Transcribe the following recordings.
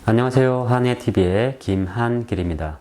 안녕하세요. 한해TV의 김한길입니다.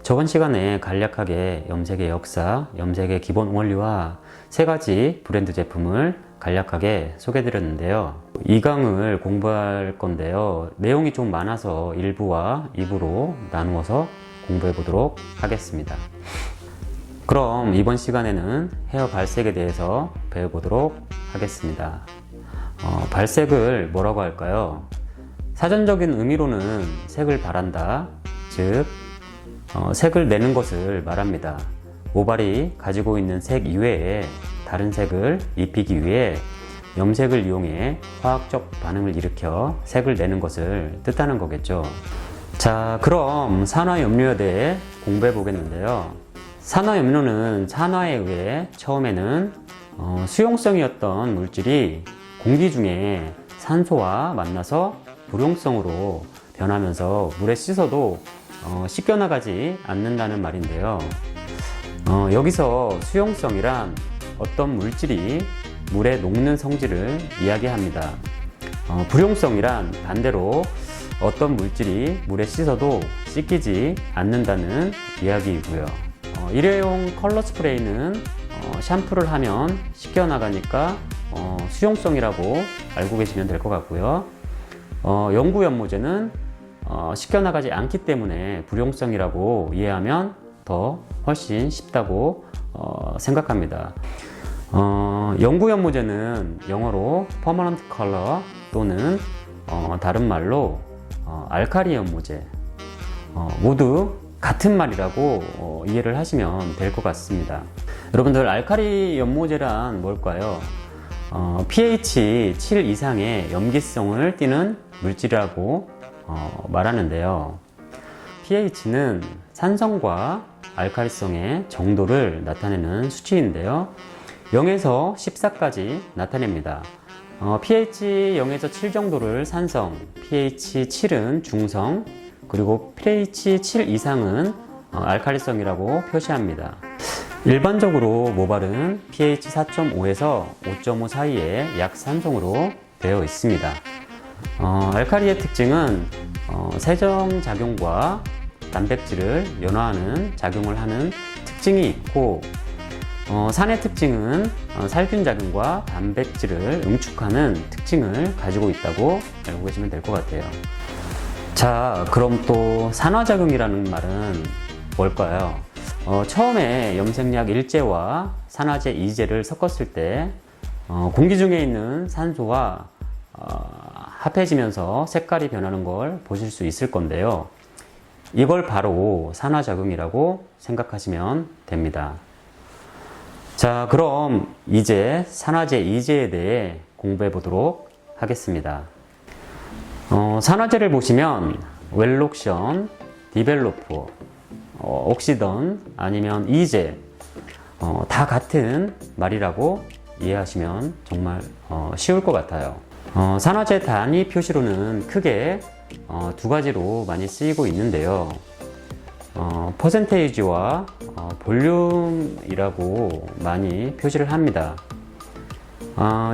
저번 시간에 간략하게 염색의 역사, 염색의 기본 원리와 3가지 브랜드 제품을 간략하게 소개해 드렸는데요. 2강을 공부할 건데요. 내용이 좀 많아서 1부와 2부로 나누어서 공부해 보도록 하겠습니다. 그럼 이번 시간에는 헤어 발색에 대해서 배워보도록 하겠습니다. 발색을 뭐라고 할까요? 사전적인 의미로는 색을 발한다, 즉 색을 내는 것을 말합니다. 모발이 가지고 있는 색 이외에 다른 색을 입히기 위해 염색을 이용해 화학적 반응을 일으켜 색을 내는 것을 뜻하는 거겠죠. 자, 그럼 산화염료에 대해 공부해 보겠는데요. 산화염료는 산화에 의해 처음에는 수용성이었던 물질이 공기 중에 산소와 만나서 불용성으로 변하면서 물에 씻어도 씻겨나가지 않는다는 말인데요. 여기서 수용성이란 어떤 물질이 물에 녹는 성질을 이야기합니다. 불용성이란 반대로 어떤 물질이 물에 씻어도 씻기지 않는다는 이야기이고요. 일회용 컬러 스프레이는 샴푸를 하면 씻겨나가니까 수용성이라고 알고 계시면 될 것 같고요. 연구연모제는 씻겨나가지 않기 때문에 불용성이라고 이해하면 더 훨씬 쉽다고 생각합니다. 연구연모제는 영어로 permanent color 또는 다른 말로 알카리 연모제, 모두 같은 말이라고 이해를 하시면 될 것 같습니다. 여러분들, 알카리 연모제란 뭘까요? pH 7 이상의 염기성을 띠는 물질이라고 말하는데요. pH는 산성과 알칼리성의 정도를 나타내는 수치인데요. 0에서 14까지 나타냅니다. pH 0에서 7 정도를 산성, pH 7은 중성, 그리고 pH 7 이상은 알칼리성이라고 표시합니다. 일반적으로 모발은 pH 4.5에서 5.5 사이의 약산성으로 되어 있습니다. 알카리의 특징은 세정작용과 단백질을 연화하는 작용을 하는 특징이 있고, 산의 특징은 살균작용과 단백질을 응축하는 특징을 가지고 있다고 알고 계시면 될 것 같아요. 자, 그럼 또 산화작용이라는 말은 뭘까요? 처음에 염색약 1제와 산화제 2제를 섞었을 때 공기 중에 있는 산소와 합해지면서 색깔이 변하는 걸 보실 수 있을 건데요. 이걸 바로 산화작용이라고 생각하시면 됩니다. 자, 그럼 이제 산화제 2제에 대해 공부해 보도록 하겠습니다. 산화제를 보시면 웰록션, 디벨로프, 옥시던 아니면 이제 다 같은 말이라고 이해하시면 정말 쉬울 것 같아요. 산화제 단위 표시로는 크게 2가지로 많이 쓰이고 있는데요. 퍼센테이지와 볼륨이라고 많이 표시를 합니다.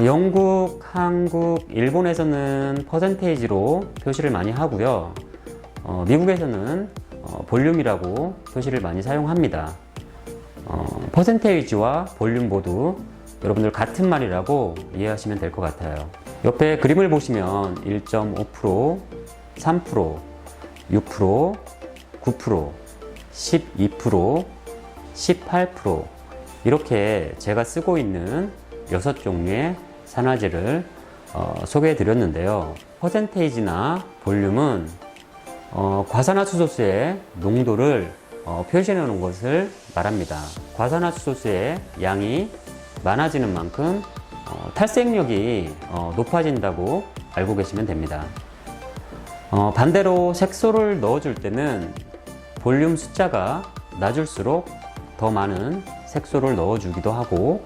영국, 한국, 일본에서는 퍼센테이지로 표시를 많이 하고요. 미국에서는 볼륨이라고 표시를 많이 사용합니다. 퍼센테이지와 볼륨 모두 여러분들 같은 말이라고 이해하시면 될 것 같아요. 옆에 그림을 보시면 1.5%, 3%, 6%, 9%, 12%, 18% 이렇게 제가 쓰고 있는 6종류의 산화제를 소개해 드렸는데요. 퍼센테이지나 볼륨은 과산화수소수의 농도를 표시해 놓은 것을 말합니다. 과산화수소수의 양이 많아지는 만큼 탈색력이 높아진다고 알고 계시면 됩니다. 반대로 색소를 넣어줄 때는 볼륨 숫자가 낮을수록 더 많은 색소를 넣어주기도 하고,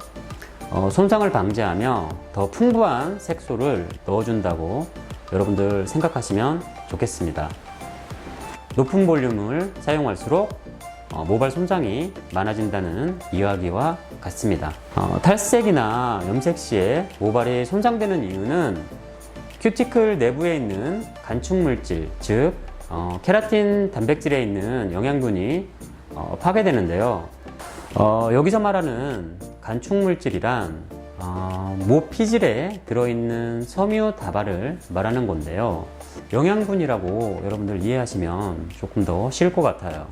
손상을 방지하며 더 풍부한 색소를 넣어준다고 여러분들 생각하시면 좋겠습니다. 높은 볼륨을 사용할수록 모발 손상이 많아진다는 이야기와 같습니다. 탈색이나 염색 시에 모발이 손상되는 이유는 큐티클 내부에 있는 간축물질, 즉 케라틴 단백질에 있는 영양분이 파괴되는데요. 여기서 말하는 간축물질이란 모피질에 들어있는 섬유 다발을 말하는 건데요. 영양분이라고 여러분들 이해하시면 조금 더 쉬울 것 같아요.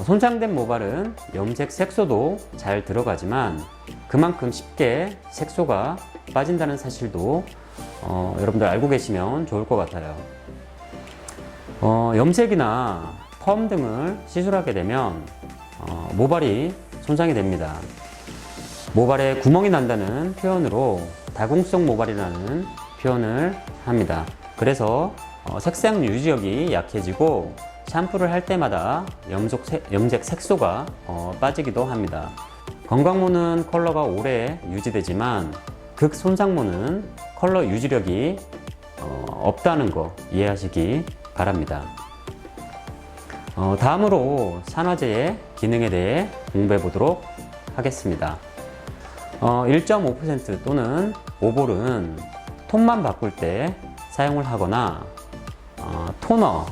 손상된 모발은 염색 색소도 잘 들어가지만 그만큼 쉽게 색소가 빠진다는 사실도 여러분들 알고 계시면 좋을 것 같아요. 염색이나 펌 등을 시술하게 되면 모발이 손상이 됩니다. 모발에 구멍이 난다는 표현으로 다공성 모발이라는 표현을 합니다. 그래서 색상 유지력이 약해지고 샴푸를 할 때마다 염색 색소가 빠지기도 합니다. 건강모는 컬러가 오래 유지되지만 극손상모는 컬러 유지력이 없다는 거 이해하시기 바랍니다. 다음으로 산화제의 기능에 대해 공부해 보도록 하겠습니다. 1.5% 또는 오볼은 톤만 바꿀 때 사용을 하거나 토너,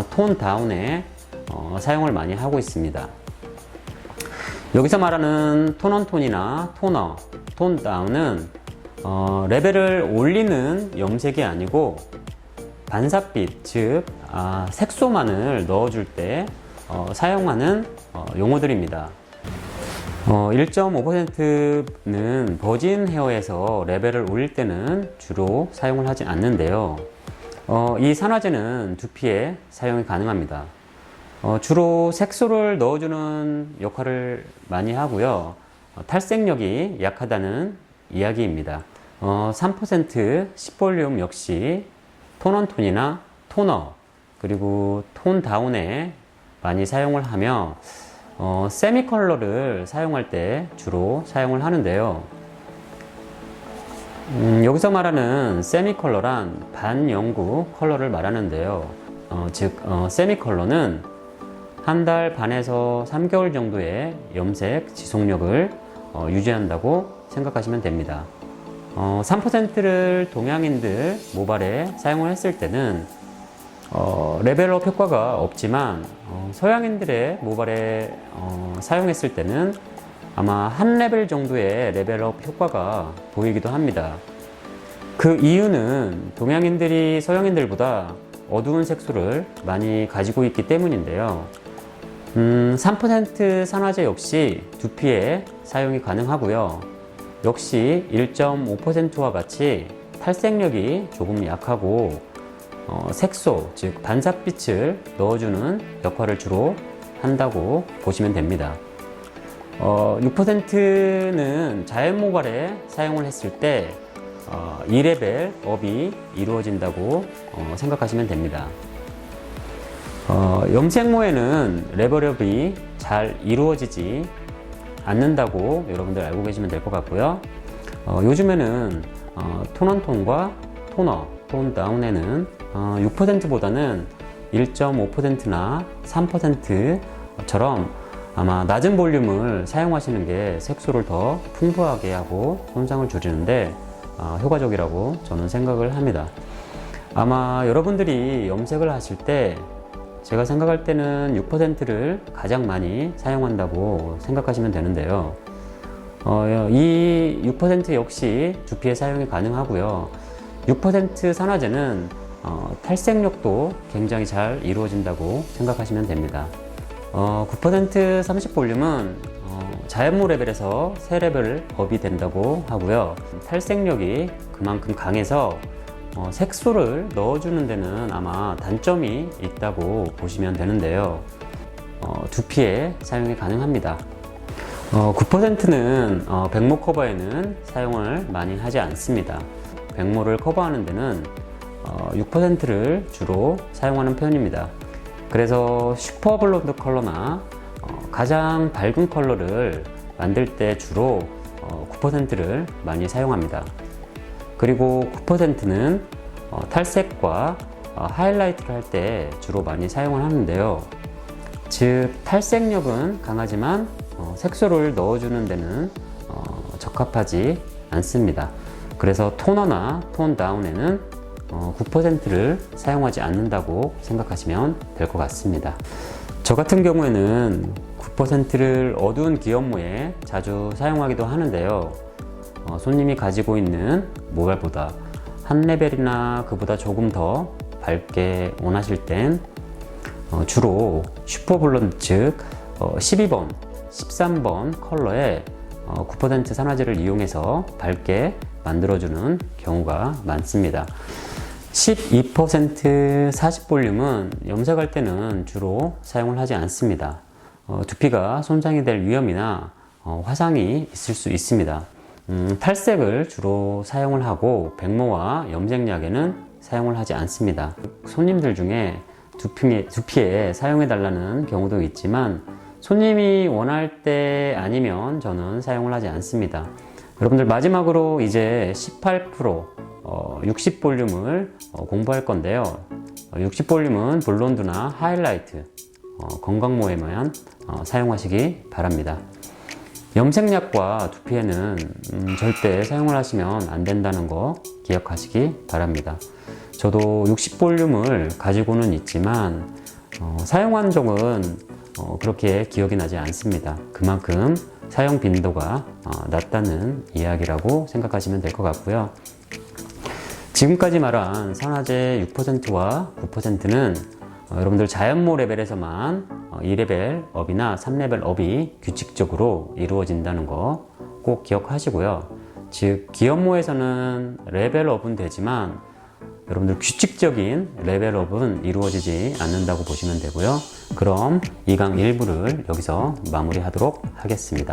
톤 다운에 사용을 많이 하고 있습니다. 여기서 말하는 톤온톤이나 토너, 톤 다운은 레벨을 올리는 염색이 아니고 반사빛, 즉 색소만을 넣어줄 때 사용하는 용어들입니다. 1.5%는 버진 헤어에서 레벨을 올릴 때는 주로 사용을 하지 않는데요. 이 산화제는 두피에 사용이 가능합니다. 주로 색소를 넣어주는 역할을 많이 하고요. 탈색력이 약하다는 이야기입니다. 3% 10볼륨 역시 톤온톤이나 토너 그리고 톤 다운에 많이 사용을 하며 세미컬러를 사용할 때 주로 사용을 하는데요. 여기서 말하는 세미컬러란 반영구 컬러를 말하는데요. 즉 세미컬러는 한 달 반에서 3개월 정도의 염색 지속력을 유지한다고 생각하시면 됩니다. 3%를 동양인들 모발에 사용을 했을 때는 레벨업 효과가 없지만 서양인들의 모발에 사용했을 때는 아마 한 레벨 정도의 레벨업 효과가 보이기도 합니다. 그 이유는 동양인들이 서양인들보다 어두운 색소를 많이 가지고 있기 때문인데요. 3% 산화제 역시 두피에 사용이 가능하고요. 역시 1.5%와 같이 탈색력이 조금 약하고 색소, 즉 반사빛을 넣어주는 역할을 주로 한다고 보시면 됩니다. 6%는 자연 모발에 사용을 했을 때 2레벨 업이 이루어진다고 생각하시면 됩니다. 염색모에는 레벨업이 잘 이루어지지 않는다고 여러분들 알고 계시면 될 것 같고요. 요즘에는 톤온톤과 토너, 톤 다운에는 6%보다는 1.5%나 3%처럼 아마 낮은 볼륨을 사용하시는 게 색소를 더 풍부하게 하고 손상을 줄이는데 효과적이라고 저는 생각을 합니다. 아마 여러분들이 염색을 하실 때 제가 생각할 때는 6%를 가장 많이 사용한다고 생각하시면 되는데요. 이 6% 역시 두피에 사용이 가능하고요. 6% 산화제는 탈색력도 굉장히 잘 이루어진다고 생각하시면 됩니다. 9% 30볼륨은 자연모 레벨에서 3레벨 업이 된다고 하고요. 탈색력이 그만큼 강해서 색소를 넣어주는 데는 아마 단점이 있다고 보시면 되는데요. 두피에 사용이 가능합니다. 9%는 백모 커버에는 사용을 많이 하지 않습니다. 백모를 커버하는 데는 6%를 주로 사용하는 편입니다. 그래서 슈퍼 블론드 컬러나 가장 밝은 컬러를 만들 때 주로 9%를 많이 사용합니다. 그리고 9%는 탈색과 하이라이트를 할 때 주로 많이 사용을 하는데요. 즉 탈색력은 강하지만 색소를 넣어주는 데는 적합하지 않습니다. 그래서 토너나 톤 다운에는 9%를 사용하지 않는다고 생각하시면 될 것 같습니다. 저 같은 경우에는 9%를 어두운 기업모에 자주 사용하기도 하는데요. 손님이 가지고 있는 모발보다 한 레벨이나 그보다 조금 더 밝게 원하실 땐 주로 슈퍼블론드 즉 12번, 13번 컬러에 9% 산화제를 이용해서 밝게 만들어주는 경우가 많습니다. 12% 40볼륨은 염색할 때는 주로 사용을 하지 않습니다. 두피가 손상이 될 위험이나 화상이 있을 수 있습니다. 탈색을 주로 사용을 하고 백모와 염색약에는 사용을 하지 않습니다. 손님들 중에 두피에 사용해 달라는 경우도 있지만 손님이 원할 때 아니면 저는 사용을 하지 않습니다. 여러분들 마지막으로 이제 18% 60볼륨을 공부할 건데요. 60볼륨은 블론드나 하이라이트, 건강모에만 사용하시기 바랍니다. 염색약과 두피에는 절대 사용을 하시면 안 된다는 거 기억하시기 바랍니다. 저도 60볼륨을 가지고는 있지만 사용한 적은 그렇게 기억이 나지 않습니다. 그만큼 사용 빈도가 낮다는 이야기라고 생각하시면 될 것 같고요. 지금까지 말한 산화제 6%와 9%는 여러분들 자연모 레벨에서만 2레벨 업이나 3레벨 업이 규칙적으로 이루어진다는 거 꼭 기억하시고요. 즉 기업모에서는 레벨업은 되지만 여러분들 규칙적인 레벨업은 이루어지지 않는다고 보시면 되고요. 그럼 2강 1부를 여기서 마무리하도록 하겠습니다.